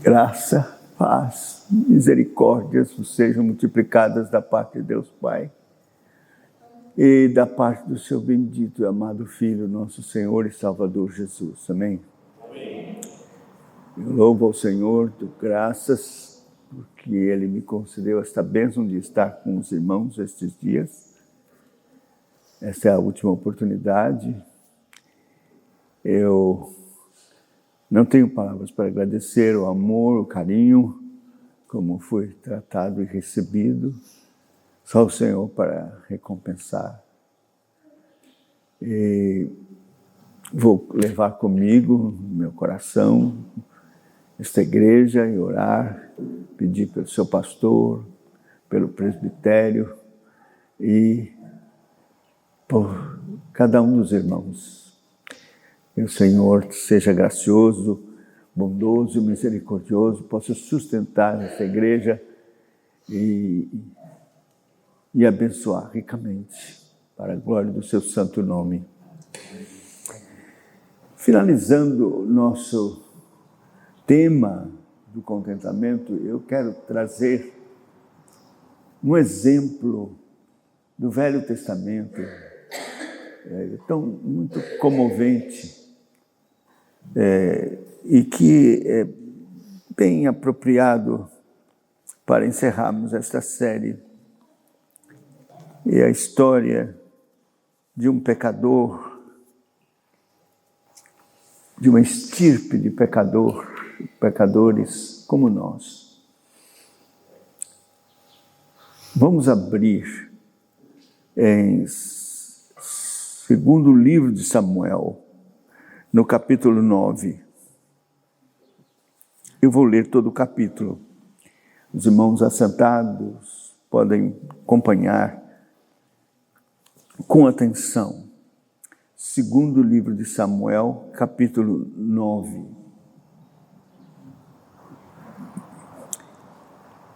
Graça, paz, misericórdias sejam multiplicadas da parte de Deus Pai e da parte do seu bendito e amado Filho, nosso Senhor e Salvador Jesus. Amém? Amém. Eu louvo ao Senhor, dou graças, porque Ele me concedeu esta bênção de estar com os irmãos estes dias. Esta é a última oportunidade. Eu não tenho palavras para agradecer o amor, o carinho, como foi tratado e recebido. Só o Senhor para recompensar. E vou levar comigo, no meu coração, esta igreja e orar, pedir pelo seu pastor, pelo presbitério e por cada um dos irmãos. Que o Senhor seja gracioso, bondoso, misericordioso, possa sustentar essa igreja e abençoar ricamente, para a glória do seu santo nome. Finalizando o nosso tema do contentamento, eu quero trazer um exemplo do Velho Testamento, tão muito comovente, e que é bem apropriado para encerrarmos esta série. É a história de um pecador, de uma estirpe de pecadores como nós. Vamos abrir em segundo livro de Samuel, no capítulo 9. Eu vou ler todo o capítulo. Os irmãos assentados podem acompanhar com atenção. Segundo livro de Samuel, capítulo 9.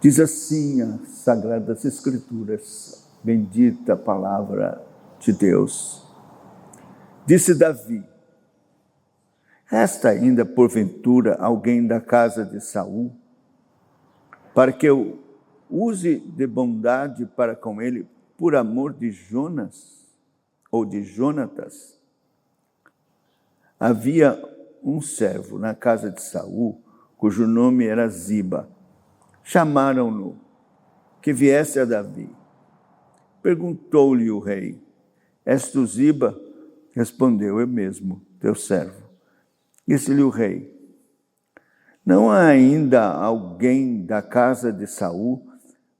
Diz assim as Sagradas Escrituras, bendita palavra de Deus. Disse Davi: resta ainda porventura alguém da casa de Saul, para que eu use de bondade para com ele, por amor de Jonas ou de Jonatas? Havia um servo na casa de Saul, cujo nome era Ziba. Chamaram-no que viesse a Davi. Perguntou-lhe o rei: és tu Ziba? Respondeu: eu mesmo, teu servo. Disse-lhe o rei: não há ainda alguém da casa de Saul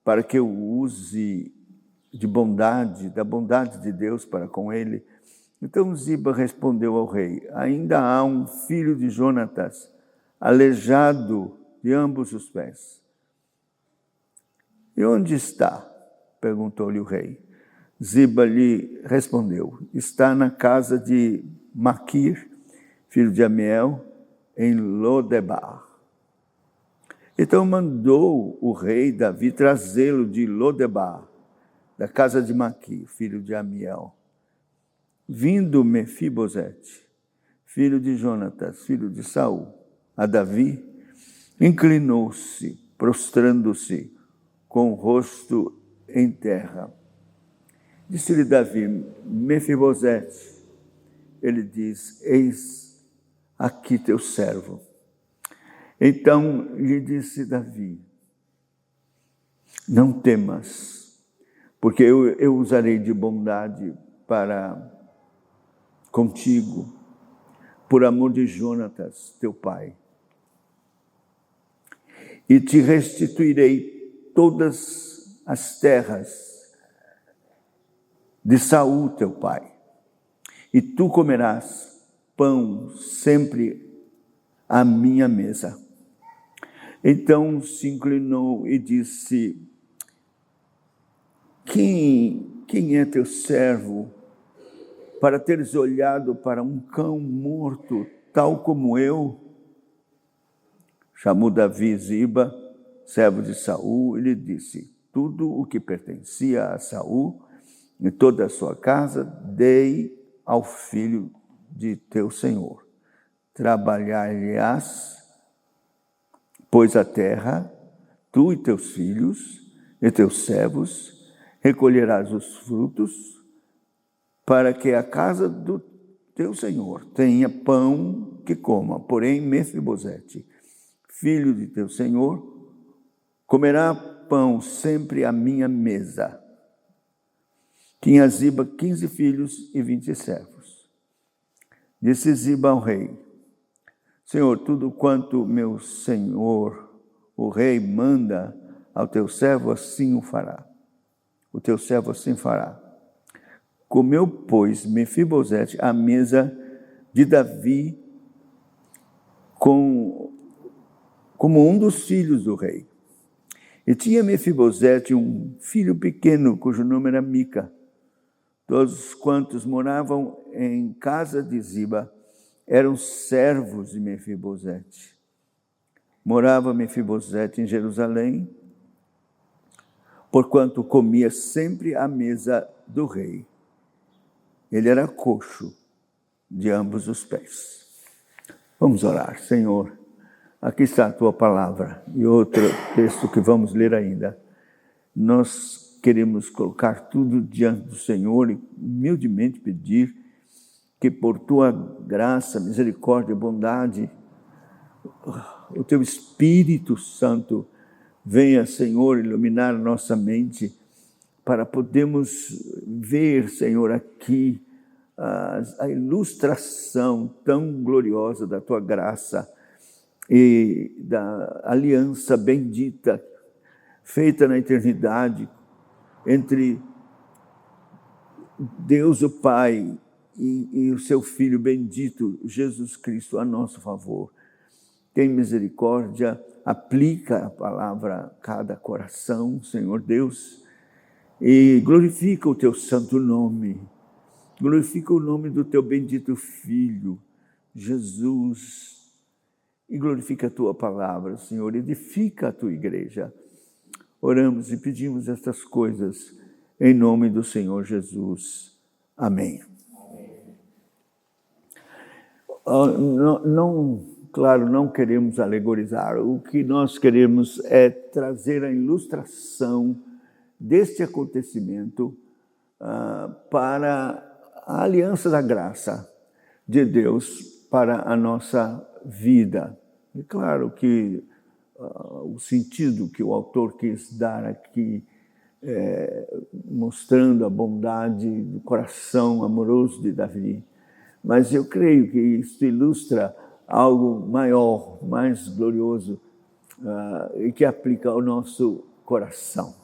para que eu use de bondade, da bondade de Deus para com ele? Então Ziba respondeu ao rei: ainda há um filho de Jonatas, aleijado de ambos os pés. E onde está? Perguntou-lhe o rei. Ziba lhe respondeu: está na casa de Maquir, filho de Amiel, em Lodebar. Então mandou o rei Davi trazê-lo de Lodebar, da casa de Maquir, filho de Amiel. Vindo Mefibosete, filho de Jonatas, filho de Saul, a Davi, inclinou-se, prostrando-se, com o rosto em terra. Disse-lhe Davi: Mefibosete. Ele diz: eis aqui teu servo. Então lhe disse Davi: não temas, porque eu usarei de bondade para contigo, por amor de Jonatas, teu pai. E te restituirei todas as terras de Saul, teu pai. E tu comerás pão sempre à minha mesa. Então se inclinou e disse: quem é teu servo, para teres olhado para um cão morto, tal como eu? Chamou Davi Ziba, servo de Saul, e lhe disse: tudo o que pertencia a Saul e toda a sua casa dei ao filho de teu senhor. Trabalhar-lhe-ás pois a terra, tu e teus filhos e teus servos, recolherás os frutos, para que a casa do teu senhor tenha pão que coma. Porém, Mefibosete, filho de teu senhor, comerá pão sempre à minha mesa. Tinha Ziba 15 filhos e 20 servos. Disse Ziba ao rei: Senhor, tudo quanto meu senhor, o rei, manda ao teu servo, assim o fará. O teu servo assim fará. Comeu, pois, Mefibosete à mesa de Davi como um dos filhos do rei. E tinha Mefibosete um filho pequeno, cujo nome era Mica. Todos quantos moravam em casa de Ziba eram servos de Mefibosete. Morava Mefibosete em Jerusalém, porquanto comia sempre à mesa do rei. Ele era coxo de ambos os pés. Vamos orar. Senhor, aqui está a tua palavra e outro texto que vamos ler ainda. Nós queremos colocar tudo diante do Senhor e humildemente pedir que por tua graça, misericórdia e bondade, o teu Espírito Santo venha, Senhor, iluminar a nossa mente para podermos ver, Senhor, aqui a ilustração tão gloriosa da tua graça e da aliança bendita feita na eternidade entre Deus o Pai e o seu Filho bendito, Jesus Cristo, a nosso favor. Tem misericórdia, aplica a palavra a cada coração, Senhor Deus, e glorifica o teu santo nome, glorifica o nome do teu bendito Filho, Jesus, e glorifica a tua palavra, Senhor, edifica a tua igreja. Oramos e pedimos estas coisas em nome do Senhor Jesus. Amém. Claro, não queremos alegorizar. O que nós queremos é trazer a ilustração deste acontecimento para a aliança da graça de Deus para a nossa vida. É claro que o sentido que o autor quis dar aqui, mostrando a bondade do coração amoroso de Davi, mas eu creio que isso ilustra algo maior, mais glorioso, e que aplica ao nosso coração.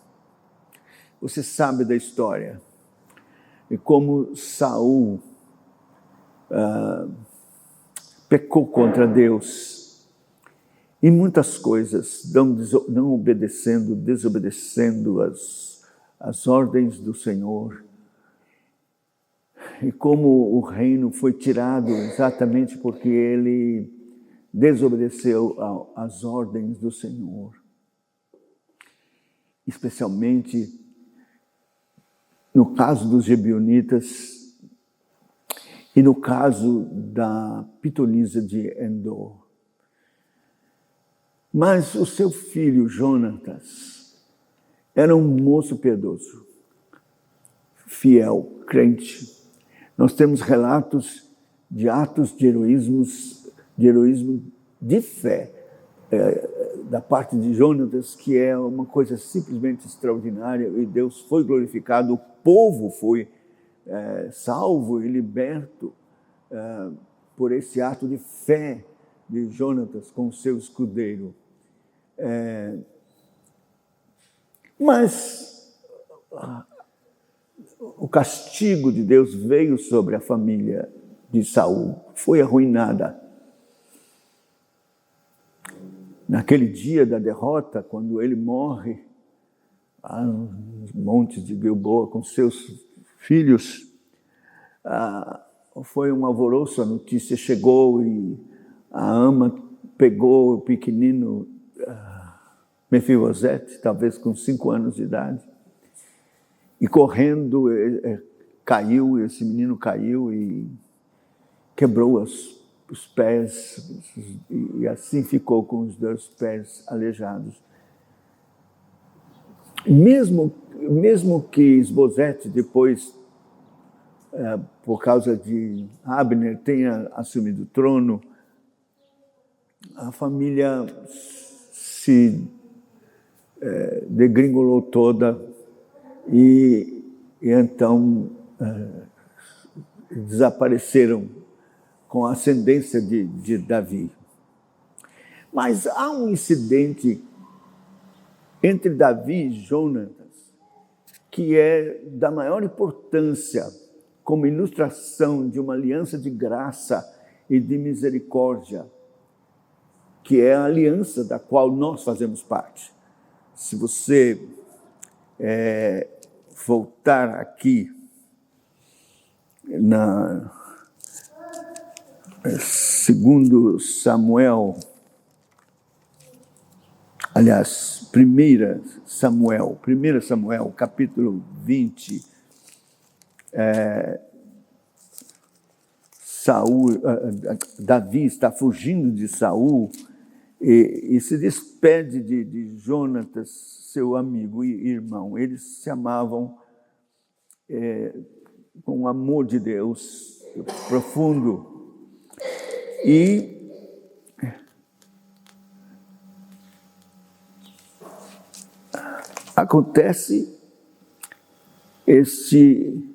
Você sabe da história, e como Saul pecou contra Deus, em muitas coisas, não obedecendo, desobedecendo as ordens do Senhor. E como o reino foi tirado exatamente porque ele desobedeceu às ordens do Senhor. Especialmente no caso dos Gibeonitas e no caso da pitonisa de Endor. Mas o seu filho, Jonatas, era um moço piedoso, fiel, crente. Nós temos relatos de atos de heroísmo de fé da parte de Jonatas, que é uma coisa simplesmente extraordinária, e Deus foi glorificado, o povo foi salvo e liberto por esse ato de fé de Jonatas com o seu escudeiro. Mas o castigo de Deus veio sobre a família de Saul, foi arruinada. Naquele dia da derrota, quando ele morre, nos montes de Gilboa com seus filhos, foi um alvoroço, a notícia chegou e a ama pegou o pequenino Mefibosete, talvez com 5 anos de idade, e correndo caiu, esse menino caiu e quebrou os os pés, e assim ficou com os 2 pés aleijados. Mesmo que Isbosete depois, por causa de Abner, tenha assumido o trono, a família se degringolou toda e então desapareceram com a ascendência de Davi. Mas há um incidente entre Davi e Jonatas que é da maior importância como ilustração de uma aliança de graça e de misericórdia, que é a aliança da qual nós fazemos parte. Se você voltar aqui na segundo Samuel, aliás, 1 Samuel, capítulo 20, Davi está fugindo de Saul e se despede de Jonatas, seu amigo e irmão. Eles se amavam com o amor de Deus profundo. E acontece esse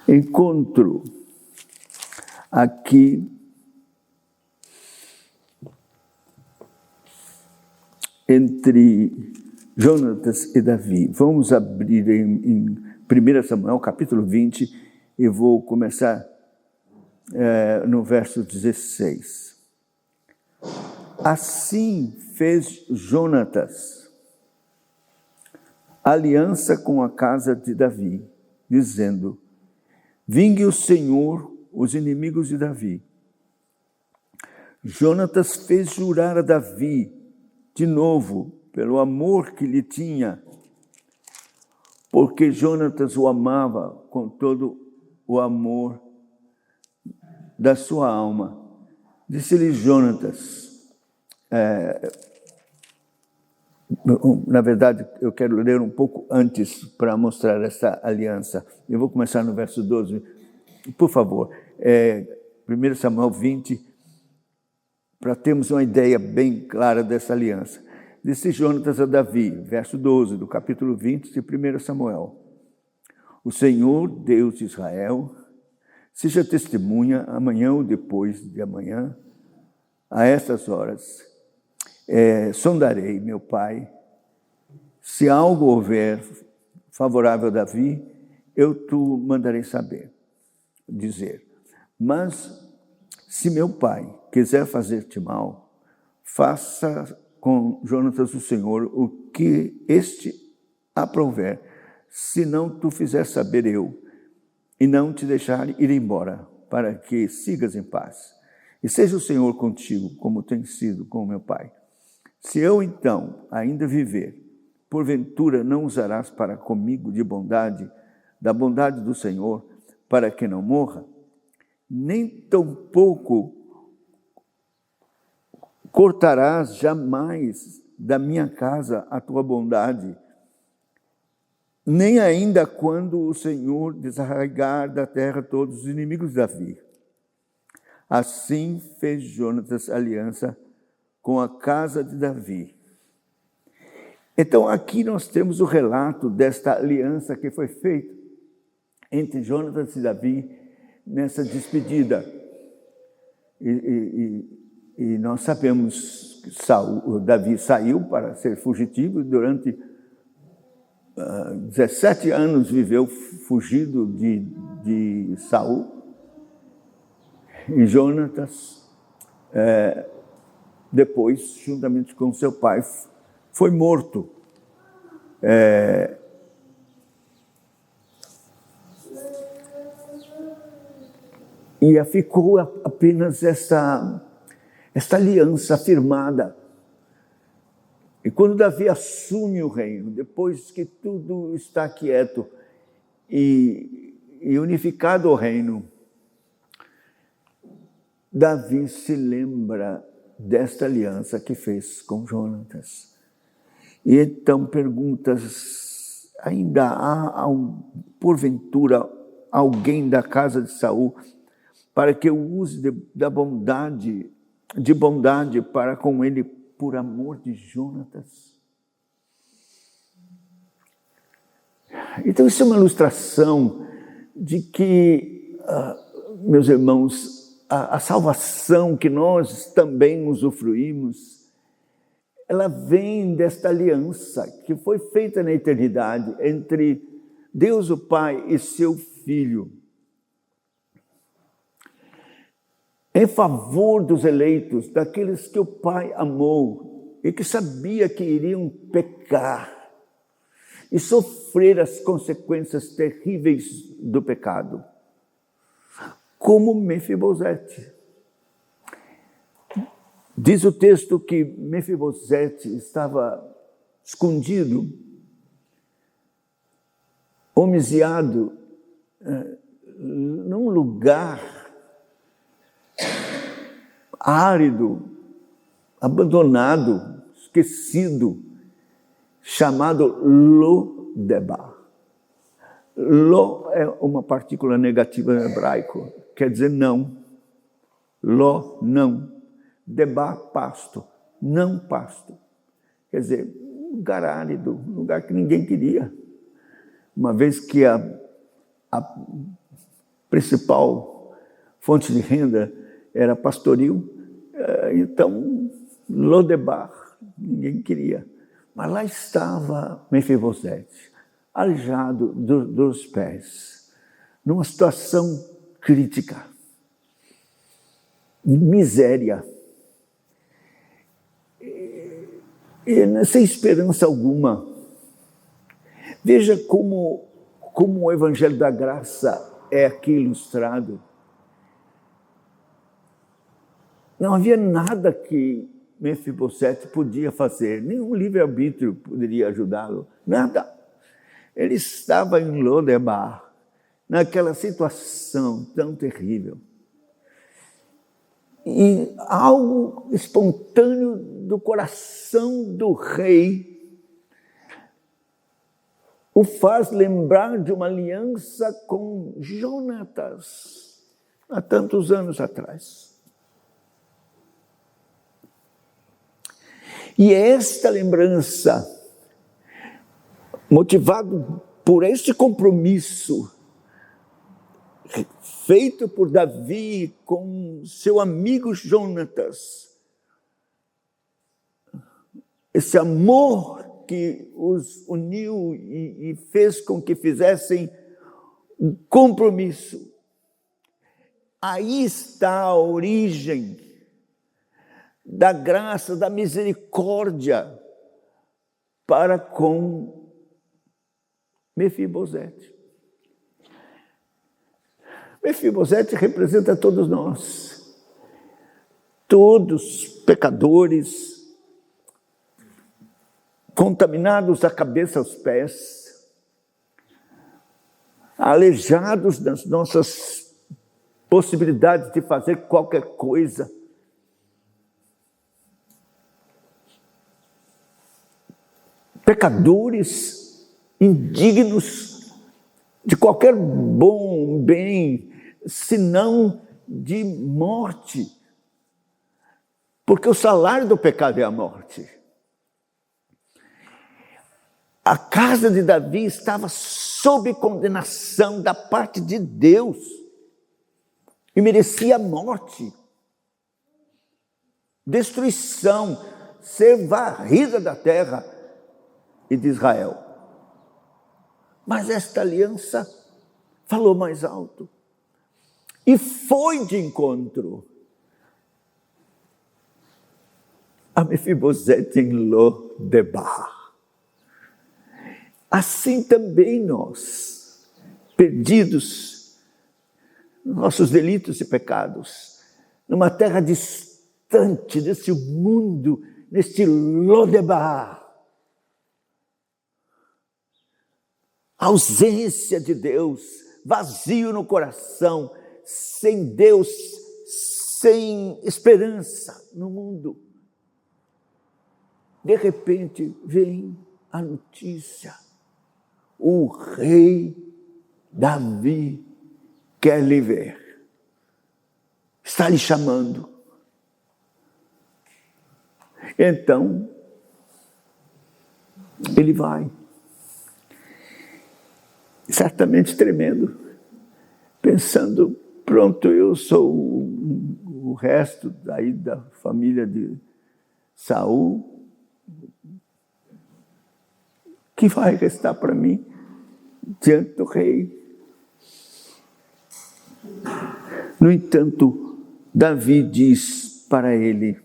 encontro aqui entre Jonatas e Davi. Vamos abrir em 1 Samuel, capítulo 20, e vou começar no verso 16. Assim fez Jonatas aliança com a casa de Davi, dizendo: vingue o Senhor os inimigos de Davi. Jonatas fez jurar a Davi de novo, pelo amor que lhe tinha, porque Jonatas o amava com todo o amor da sua alma. Disse-lhe Jonatas, na verdade, eu quero ler um pouco antes para mostrar essa aliança. Eu vou começar no verso 12. Por favor, 1 Samuel 20, para termos uma ideia bem clara dessa aliança. Disse Jonatas a Davi, verso 12 do capítulo 20 de 1 Samuel: o Senhor, Deus de Israel, seja testemunha amanhã ou depois de amanhã, a estas horas, sondarei, meu pai, se algo houver favorável a Davi, eu tu mandarei dizer. Mas, se meu pai quiser fazer-te mal, faça com Jonatas o Senhor o que este aprouver, se não tu fizer saber eu, e não te deixar ir embora, para que sigas em paz. E seja o Senhor contigo, como tem sido com meu pai. Se eu, então, ainda viver, porventura não usarás para comigo de bondade, da bondade do Senhor, para que não morra? Nem tampouco cortarás jamais da minha casa a tua bondade, nem ainda quando o Senhor desarraigar da terra todos os inimigos de Davi. Assim fez Jonatas aliança com a casa de Davi. Então, aqui nós temos o relato desta aliança que foi feita entre Jonatas e Davi nessa despedida. E nós sabemos que Davi saiu para ser fugitivo e durante 17 anos viveu fugido de Saul. E Jonatas, depois, juntamente com seu pai, foi morto. E ficou apenas esta aliança firmada. E quando Davi assume o reino, depois que tudo está quieto e unificado o reino, Davi se lembra desta aliança que fez com Jonatas. E então pergunta, ainda há, porventura, alguém da casa de Saul para que eu use de bondade para com ele por amor de Jonatas? Então, isso é uma ilustração de que, meus irmãos, a salvação que nós também usufruímos, ela vem desta aliança que foi feita na eternidade entre Deus o Pai e seu Filho, em favor dos eleitos, daqueles que o Pai amou e que sabia que iriam pecar e sofrer as consequências terríveis do pecado, como Mefibosete. Diz o texto que Mefibosete estava escondido, homiziado, num lugar árido, abandonado, esquecido, chamado Lo-debar. Lo é uma partícula negativa no hebraico, quer dizer não. Lo, não. Debar, pasto. Não pasto. Quer dizer, um lugar árido, um lugar que ninguém queria. Uma vez que a principal fonte de renda era pastoril, então Lo-debar, ninguém queria. Mas lá estava Mefibosete, aleijado dos pés, numa situação crítica, miséria, e sem esperança alguma. Veja como o Evangelho da Graça é aqui ilustrado. Não havia nada que Mefibosete podia fazer, nenhum livre-arbítrio poderia ajudá-lo, nada. Ele estava em Lo-debar, naquela situação tão terrível. E algo espontâneo do coração do rei o faz lembrar de uma aliança com Jonatas, há tantos anos atrás. E esta lembrança, motivado por este compromisso feito por Davi com seu amigo Jonatas, esse amor que os uniu e fez com que fizessem um compromisso, aí está a origem da graça, da misericórdia para com Mefibosete. Mefibosete representa todos nós, todos pecadores, contaminados da cabeça aos pés, aleijados das nossas possibilidades de fazer qualquer coisa, pecadores indignos de qualquer bom bem, senão de morte, porque o salário do pecado é a morte. A casa de Davi estava sob condenação da parte de Deus e merecia morte, destruição, ser varrida da terra e de Israel. Mas esta aliança falou mais alto e foi de encontro a Mefibosete em Lo-debar. Assim também nós, perdidos nos nossos delitos e pecados, numa terra distante desse mundo, neste Lo-debar, ausência de Deus, vazio no coração, sem Deus sem esperança no mundo. De repente vem a notícia: o rei Davi quer lhe ver, está lhe chamando. Então, ele vai, certamente tremendo, pensando: pronto, eu sou o resto daí da família de Saul, que vai restar para mim diante do rei? No entanto, Davi diz para ele: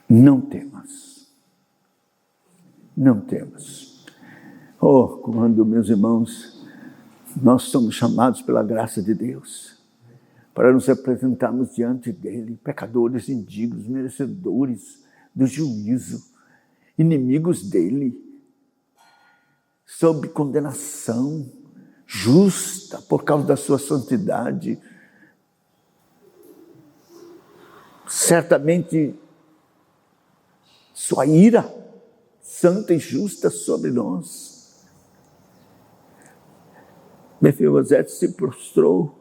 não temas, não temas. Oh, quando, meus irmãos, nós somos chamados pela graça de Deus para nos apresentarmos diante dele, pecadores, indignos, merecedores do juízo, inimigos dele, sob condenação justa por causa da sua santidade. Certamente sua ira santa e justa sobre nós. Mefibosete se prostrou: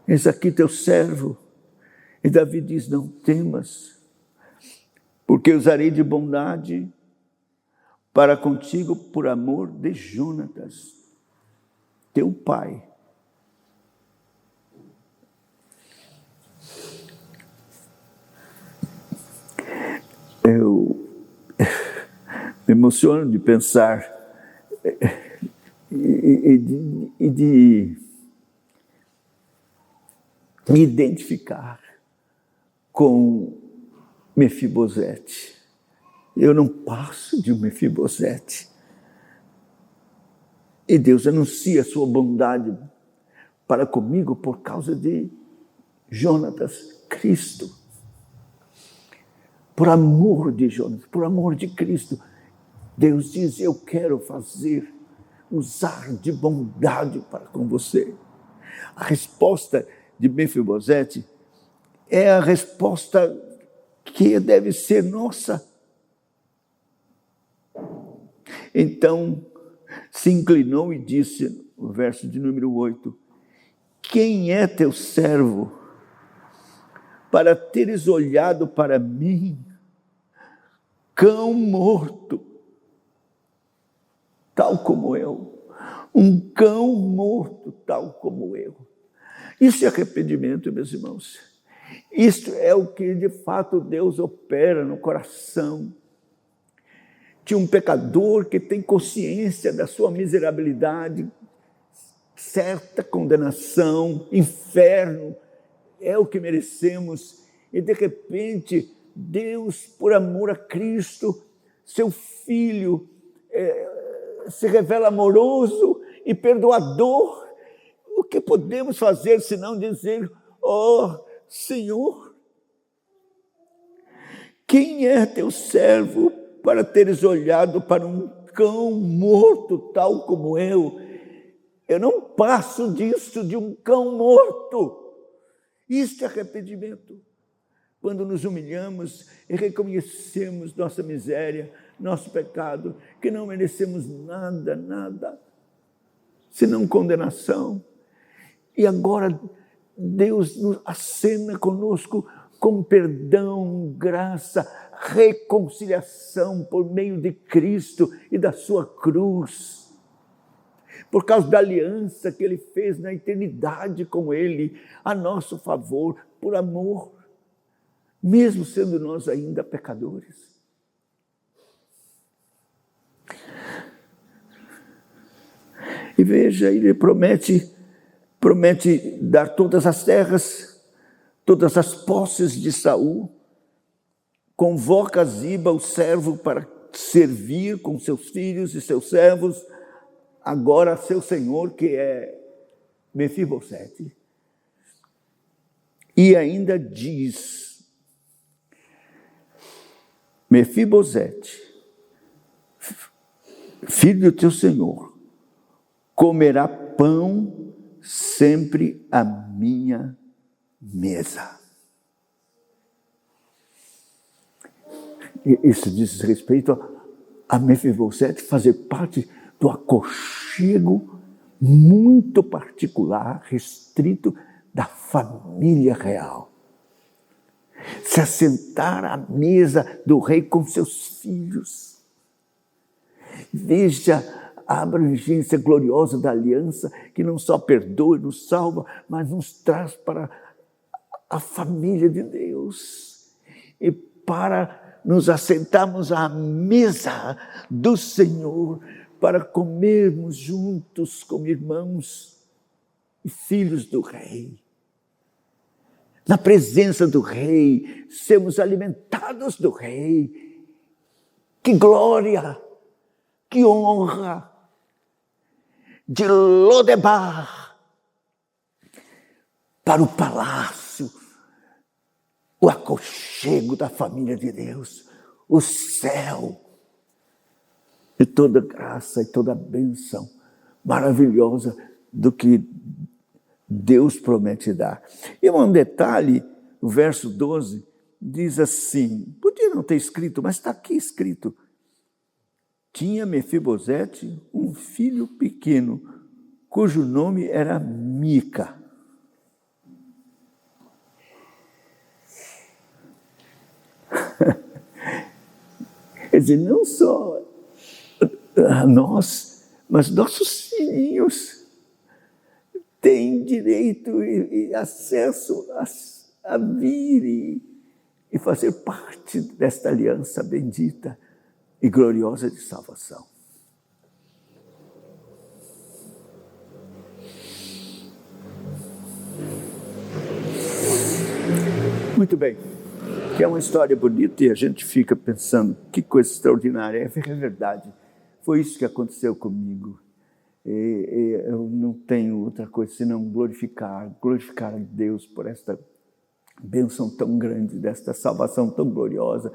eis aqui teu servo. E Davi diz: não temas, porque usarei de bondade para contigo por amor de Jonatas, teu pai. Eu me emociono de pensar e de me identificar com Mefibosete. Eu não passo de um Mefibosete. E Deus anuncia a sua bondade para comigo por causa de Jonatas, Cristo. Por amor de Jonatas, por amor de Cristo, Deus diz: eu quero usar de bondade para com você. A resposta de Mefibosete é a resposta que deve ser nossa. Então, se inclinou e disse, no verso de número 8, quem é teu servo para teres olhado para mim, cão morto, tal como eu, um cão morto, tal como eu. Isso é arrependimento, meus irmãos. Isto é o que de fato Deus opera no coração de um pecador que tem consciência da sua miserabilidade, certa condenação, inferno, é o que merecemos. E de repente, Deus, por amor a Cristo, seu Filho, se revela amoroso e perdoador. O que podemos fazer senão dizer: ó Senhor, quem é teu servo para teres olhado para um cão morto tal como eu? Eu não passo disso, de um cão morto. Isto é arrependimento. Quando nos humilhamos e reconhecemos nossa miséria, nosso pecado, que não merecemos nada, senão condenação. E agora Deus nos acena conosco com perdão, graça, reconciliação por meio de Cristo e da sua cruz. Por causa da aliança que Ele fez na eternidade com Ele, a nosso favor, por amor, mesmo sendo nós ainda pecadores. E veja, Ele promete dar todas as terras, todas as posses de Saul, convoca Ziba, o servo, para servir com seus filhos e seus servos, agora seu senhor, que é Mefibosete. E ainda diz: Mefibosete, filho do teu senhor, comerá pão sempre à minha mesa. Isso diz respeito a Mefibosete fazer parte do aconchego muito particular, restrito, da família real. Se assentar à mesa do rei com seus filhos. Veja a abrangência gloriosa da aliança, que não só perdoa e nos salva, mas nos traz para a família de Deus. E para nos assentarmos à mesa do Senhor, para comermos juntos como irmãos e filhos do Rei. Na presença do Rei, sermos alimentados do Rei. Que glória, que honra! De Lodebar para o palácio, o aconchego da família de Deus, o céu, e toda graça e toda bênção maravilhosa do que Deus promete dar. E um detalhe, o verso 12 diz assim, podia não ter escrito, mas está aqui escrito: tinha Mefibosete um filho pequeno, cujo nome era Mica. Quer dizer, não só nós, mas nossos filhinhos têm direito e acesso a vir e fazer parte desta aliança bendita e gloriosa de salvação. Muito bem, que é uma história bonita e a gente fica pensando, que coisa extraordinária, é verdade, foi isso que aconteceu comigo. Eu não tenho outra coisa senão glorificar a Deus por esta bênção tão grande, desta salvação tão gloriosa,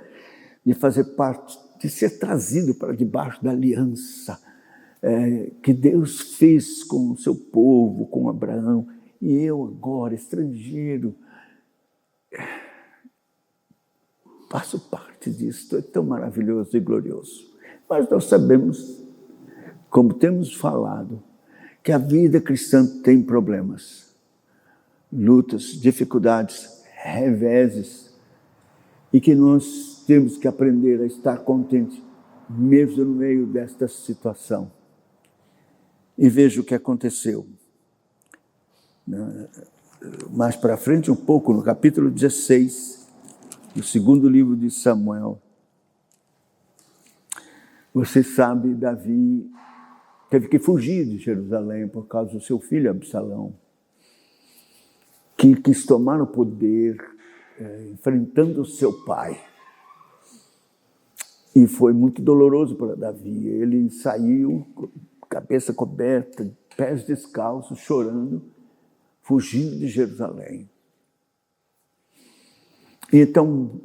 de fazer parte, de ser trazido para debaixo da aliança que Deus fez com o seu povo, com Abraão, e eu agora, estrangeiro, faço parte disso, é tão maravilhoso e glorioso. Mas nós sabemos, como temos falado, que a vida cristã tem problemas, lutas, dificuldades, reveses, e que nós temos que aprender a estar contente, mesmo no meio desta situação. E veja o que aconteceu. Mais para frente um pouco, no capítulo 16, do segundo livro de Samuel, você sabe, Davi teve que fugir de Jerusalém por causa do seu filho Absalão, que quis tomar o poder, enfrentando o seu pai. E foi muito doloroso para Davi. Ele saiu, cabeça coberta, pés descalços, chorando, fugindo de Jerusalém. Então,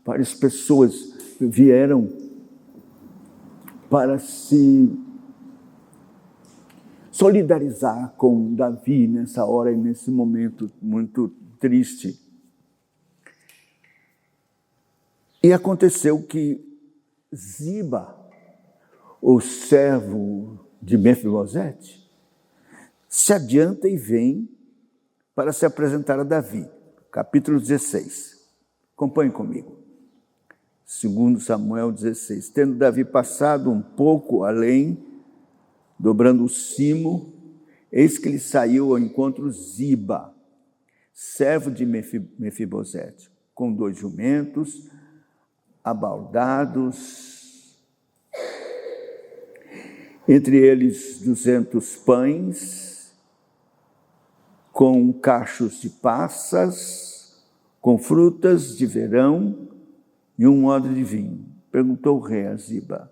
várias pessoas vieram para se solidarizar com Davi nessa hora e nesse momento muito triste. E aconteceu que Ziba, o servo de Mefibosete, se adianta e vem para se apresentar a Davi. Capítulo 16. Acompanhe comigo. 2 Samuel 16. Tendo Davi passado um pouco além, dobrando o cimo, eis que lhe saiu ao encontro Ziba, servo de Mefibosete, com 2 jumentos, abaldados, entre eles 200 pães, com cachos de passas, com frutas de verão e um odre de vinho. Perguntou o rei a Ziba: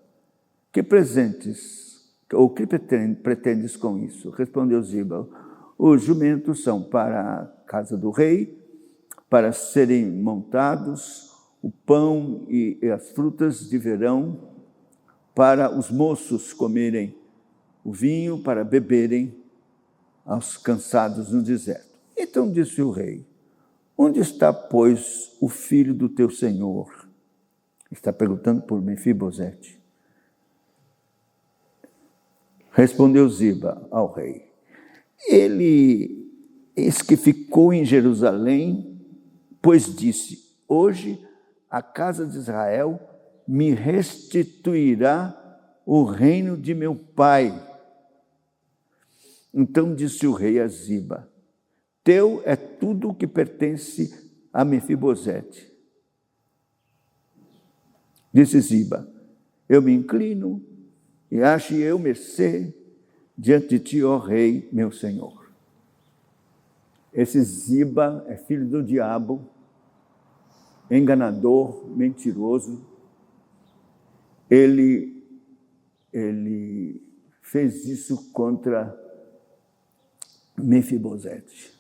que presentes, ou que pretendes com isso? Respondeu Ziba: os jumentos são para a casa do rei, para serem montados, o pão e as frutas de verão, para os moços comerem, o vinho para beberem, aos cansados no deserto. Então disse o rei: onde está, pois, o filho do teu senhor? Está perguntando por Mefibosete. Respondeu Ziba ao rei: ele, eis que ficou em Jerusalém, pois disse: hoje a casa de Israel me restituirá o reino de meu pai. Então disse o rei a Ziba: teu é tudo o que pertence a Mefibosete. Disse Ziba: eu me inclino e acho eu mercê diante de ti, ó rei, meu senhor. Esse Ziba é filho do diabo, enganador, mentiroso. Ele fez isso contra Mefibosete.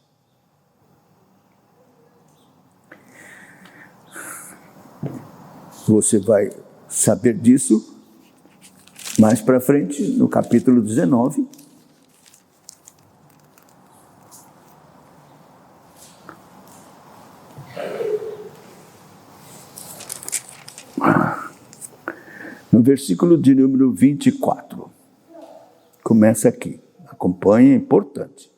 Você vai saber disso mais para frente, no capítulo 19. No versículo de número 24. Começa aqui. Acompanhe, é importante.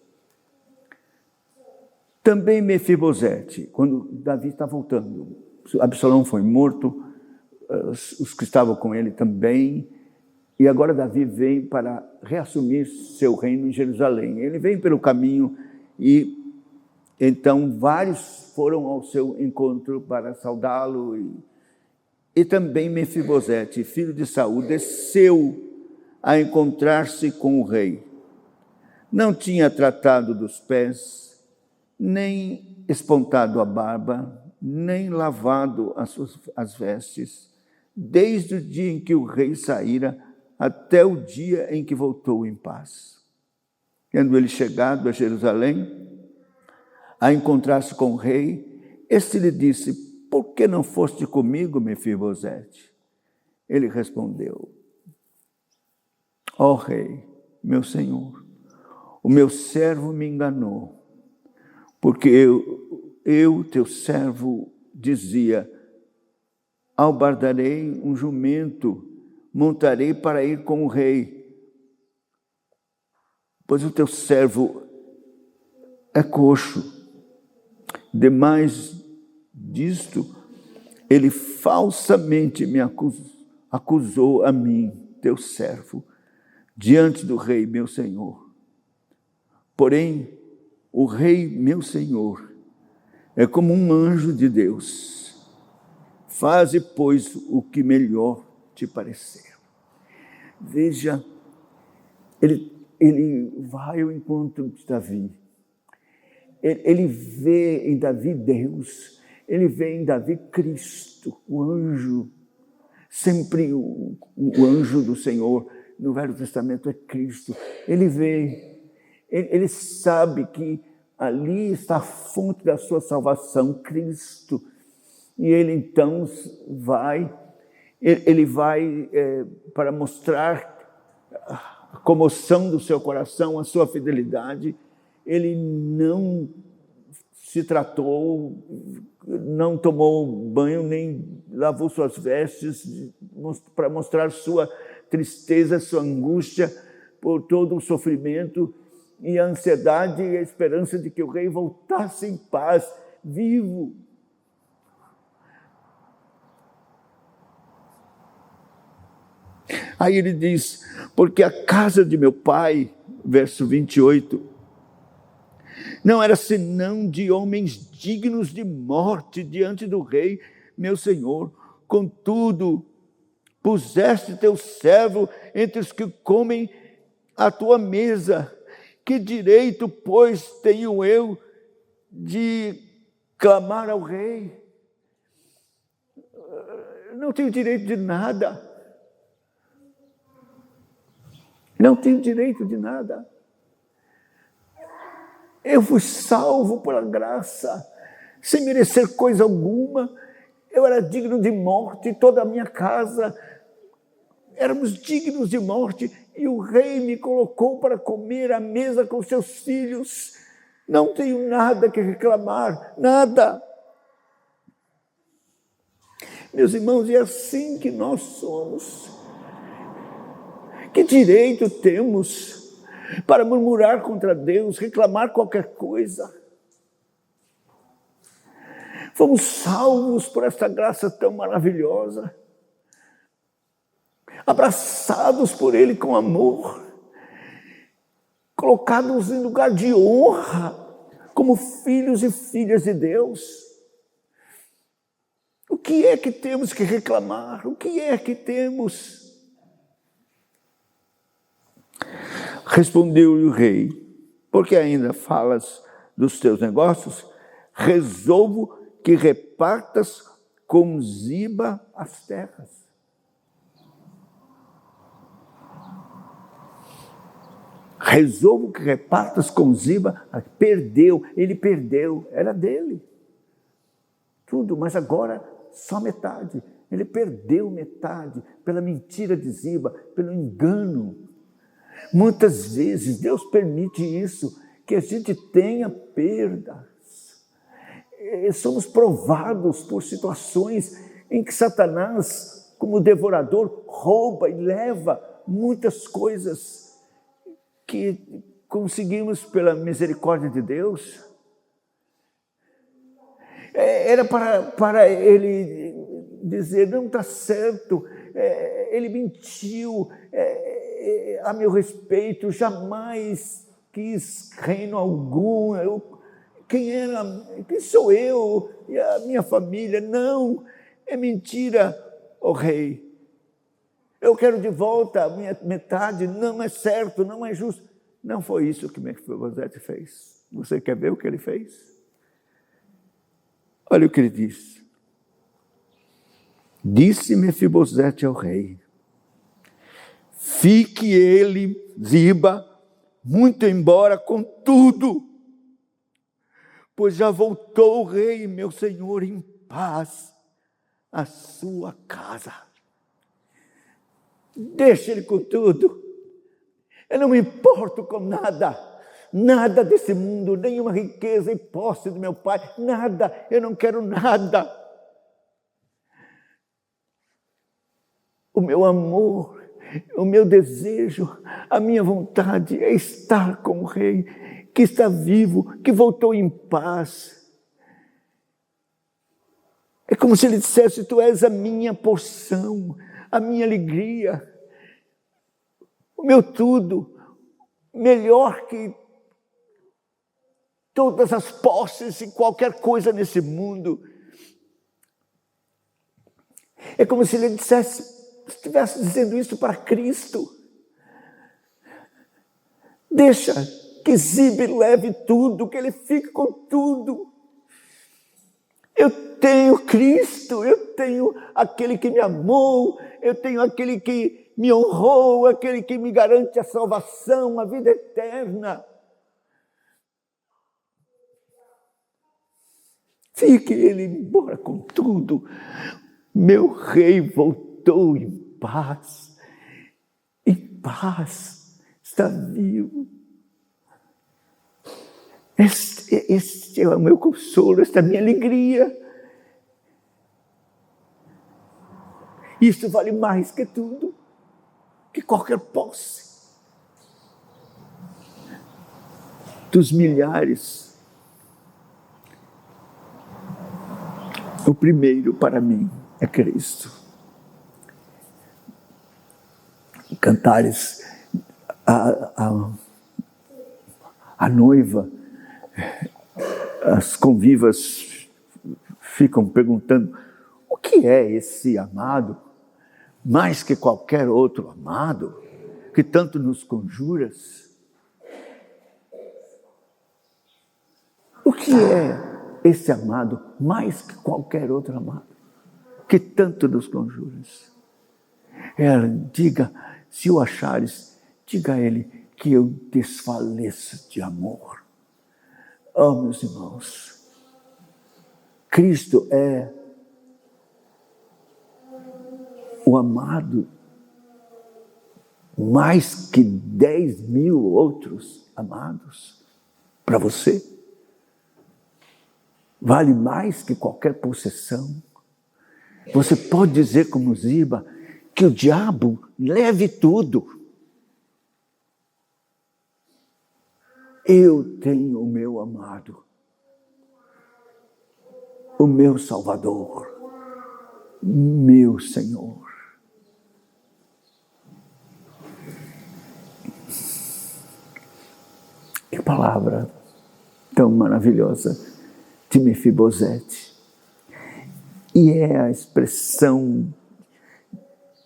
Também Mefibosete, quando Davi está voltando, Absalão foi morto, os que estavam com ele também, e agora Davi vem para reassumir seu reino em Jerusalém. Ele vem pelo caminho e então vários foram ao seu encontro para saudá-lo, e também Mefibosete, filho de Saul, desceu a encontrar-se com o rei. Não tinha tratado dos pés, nem espontado a barba, nem lavado as vestes, desde o dia em que o rei saíra até o dia em que voltou em paz. Tendo ele chegado a Jerusalém, a encontrar-se com o rei, este lhe disse: por que não foste comigo, Mefibosete? Ele respondeu: ó rei, meu senhor, o meu servo me enganou, porque eu, teu servo, dizia: albardarei um jumento, montarei para ir com o rei. Pois o teu servo é coxo. Demais disto, ele falsamente me acusou a mim, teu servo, diante do rei, meu senhor. Porém, o rei, meu senhor, é como um anjo de Deus. Faze, pois, o que melhor te parecer. Veja, ele vai ao encontro de Davi. Ele vê em Davi Deus. Ele vê em Davi Cristo, o anjo. Sempre o anjo do Senhor no Velho Testamento é Cristo. Ele vê, ele sabe que ali está a fonte da sua salvação, Cristo. E ele então vai para mostrar a comoção do seu coração, a sua fidelidade. Ele não se tratou, não tomou banho, nem lavou suas vestes, para mostrar sua tristeza, sua angústia por todo o sofrimento e a ansiedade e a esperança de que o rei voltasse em paz, vivo. Aí ele diz: porque a casa de meu pai, verso 28, não era senão de homens dignos de morte diante do rei, meu senhor. Contudo, puseste teu servo entre os que comem à tua mesa. Que direito, pois, tenho eu de clamar ao rei? Não tenho direito de nada. Não tenho direito de nada. Eu fui salvo pela graça, sem merecer coisa alguma. Eu era digno de morte, toda a minha casa éramos dignos de morte. e o rei me colocou para comer à mesa com seus filhos. Não tenho nada que reclamar, nada. Meus irmãos, é assim que nós somos. Que direito temos para murmurar contra Deus, reclamar qualquer coisa? Fomos salvos por esta graça tão maravilhosa, abraçados por Ele com amor, colocados em lugar de honra, como filhos e filhas de Deus. O que é que temos que reclamar? O que é que temos? Respondeu-lhe o rei: porque ainda falas dos teus negócios? Resolvo que repartas com Ziba as terras. Resolvo que repartas com Ziba. Ele perdeu, era dele. Tudo, mas agora só metade. Ele perdeu metade pela mentira de Ziba, pelo engano. Muitas vezes Deus permite isso, que a gente tenha perdas. Somos provados por situações em que Satanás, como devorador, rouba e leva muitas coisas que conseguimos pela misericórdia de Deus. Era para ele dizer: não está certo, ele mentiu a meu respeito, jamais quis reino algum, quem sou eu e a minha família? Não, é mentira, ó rei. Eu quero de volta a minha metade, não é certo, não é justo. Não foi isso que Mefibosete fez. Você quer ver o que ele fez? Olha o que ele disse. Disse Mefibosete ao rei: fique ele, Ziba, muito embora com tudo, pois já voltou o rei, meu senhor, em paz à sua casa. Deixa ele com tudo. Eu não me importo com nada. Nada desse mundo, nenhuma riqueza e posse do meu pai, nada, eu não quero nada. O meu amor, o meu desejo, a minha vontade é estar com o rei, que está vivo, que voltou em paz. É como se ele dissesse: tu és a minha porção, a minha alegria, o meu tudo, melhor que todas as posses e qualquer coisa nesse mundo. É como se ele estivesse dizendo isso para Cristo. Deixa que Ziba leve tudo, que ele fique com tudo. Eu tenho Cristo, eu tenho aquele que me amou, eu tenho aquele que me honrou, aquele que me garante a salvação, a vida eterna. Fique ele embora com tudo. Meu rei voltou em paz, está vivo. Este é o meu consolo, esta é a minha alegria. Isso vale mais que tudo, que qualquer posse. Dos milhares, o primeiro para mim é Cristo. Cantares, a noiva, as convivas ficam perguntando: o que é esse amado, mais que qualquer outro amado, que tanto nos conjuras? O que é esse amado, mais que qualquer outro amado, que tanto nos conjuras? Ela: diga, se o achares, diga a ele que eu desfaleço de amor. Oh, meus irmãos, Cristo é o amado mais que 10.000 outros amados para você? Vale mais que qualquer possessão? Você pode dizer como Ziba, que o diabo leve tudo. Eu tenho o meu amado, o meu Salvador, meu Senhor. Que palavra tão maravilhosa de Mefibosete. E é a expressão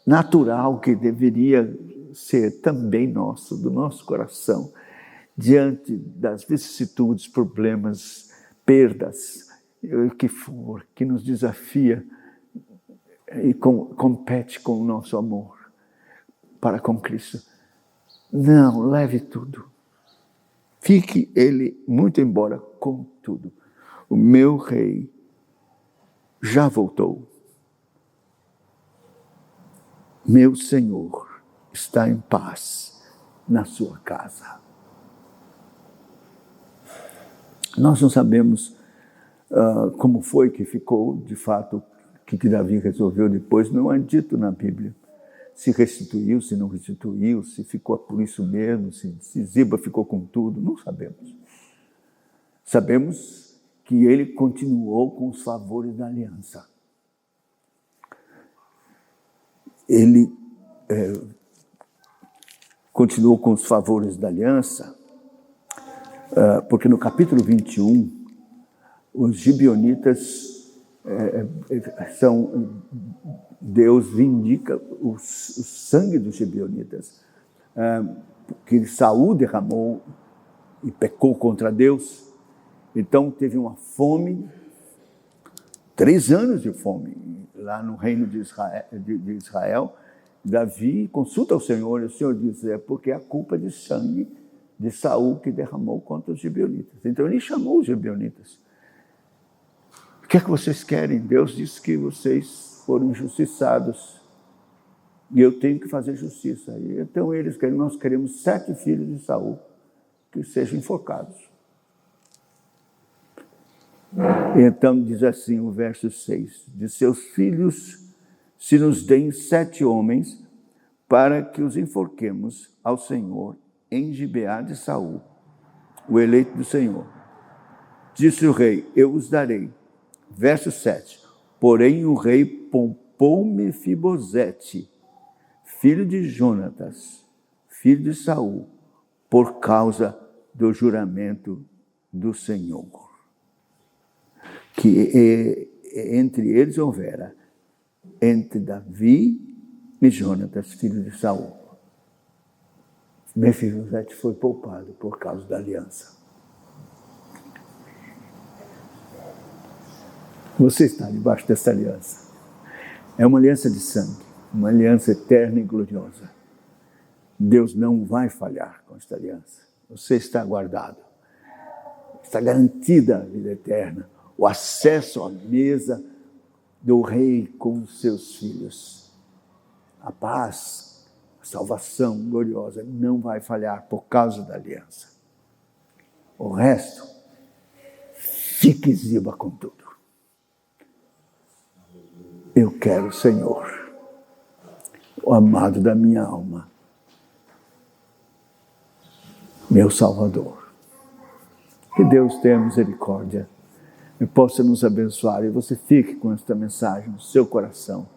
natural que deveria ser também nosso, do nosso coração, diante das vicissitudes, problemas, perdas, o que for, que nos desafia e compete com o nosso amor para com Cristo. Não, leve tudo. Fique ele, muito embora, com tudo. O meu rei já voltou. Meu Senhor está em paz na sua casa. Nós não sabemos como foi que ficou, de fato, o que Davi resolveu depois, não é dito na Bíblia. Se restituiu, se não restituiu, se ficou por isso mesmo, se Ziba ficou com tudo, não sabemos. Sabemos que ele continuou com os favores da aliança. Ele continuou com os favores da aliança, porque no capítulo 21, os gibeonitas Deus vindica o sangue dos gibeonitas, que Saul derramou e pecou contra Deus. Então teve uma fome, 3 anos de fome, lá no reino de Israel. Davi consulta o Senhor, e o Senhor diz, porque a culpa de sangue de Saul que derramou contra os gibeonitas. Então ele chamou os gibeonitas. O que é que vocês querem? Deus disse que vocês foram injustiçados e eu tenho que fazer justiça. E então nós queremos 7 filhos de Saul que sejam enforcados. Então diz assim o verso 6, de seus filhos se nos deem 7 homens para que os enforquemos ao Senhor em Gibeá de Saul, o eleito do Senhor. Disse o rei, eu os darei. Verso 7, porém o rei poupou Mefibosete, filho de Jonatas, filho de Saul, por causa do juramento do Senhor, que entre eles houvera, entre Davi e Jonatas, filho de Saul. Mefibosete foi poupado por causa da aliança. Você está debaixo dessa aliança. É uma aliança de sangue, uma aliança eterna e gloriosa. Deus não vai falhar com esta aliança. Você está guardado. Está garantida a vida eterna, o acesso à mesa do rei com os seus filhos. A paz, a salvação gloriosa não vai falhar por causa da aliança. O resto, fique Ziba com tudo. Eu quero o Senhor, o amado da minha alma, meu Salvador. Que Deus tenha misericórdia e possa nos abençoar. E você fique com esta mensagem no seu coração.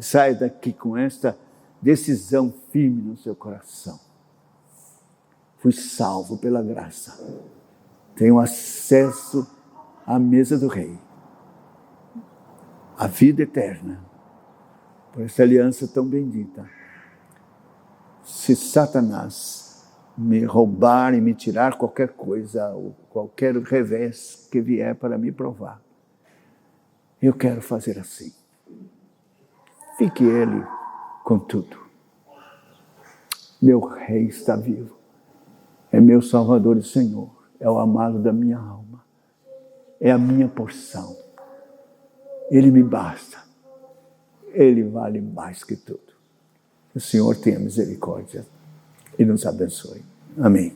E saia daqui com esta decisão firme no seu coração. Fui salvo pela graça. Tenho acesso à mesa do Rei. A vida eterna, por essa aliança tão bendita. Se Satanás me roubar e me tirar qualquer coisa, ou qualquer revés que vier para me provar, eu quero fazer assim. Fique ele com tudo. Meu Rei está vivo, é meu Salvador e Senhor, é o amado da minha alma, é a minha porção. Ele me basta. Ele vale mais que tudo. Que o Senhor tenha misericórdia e nos abençoe. Amém.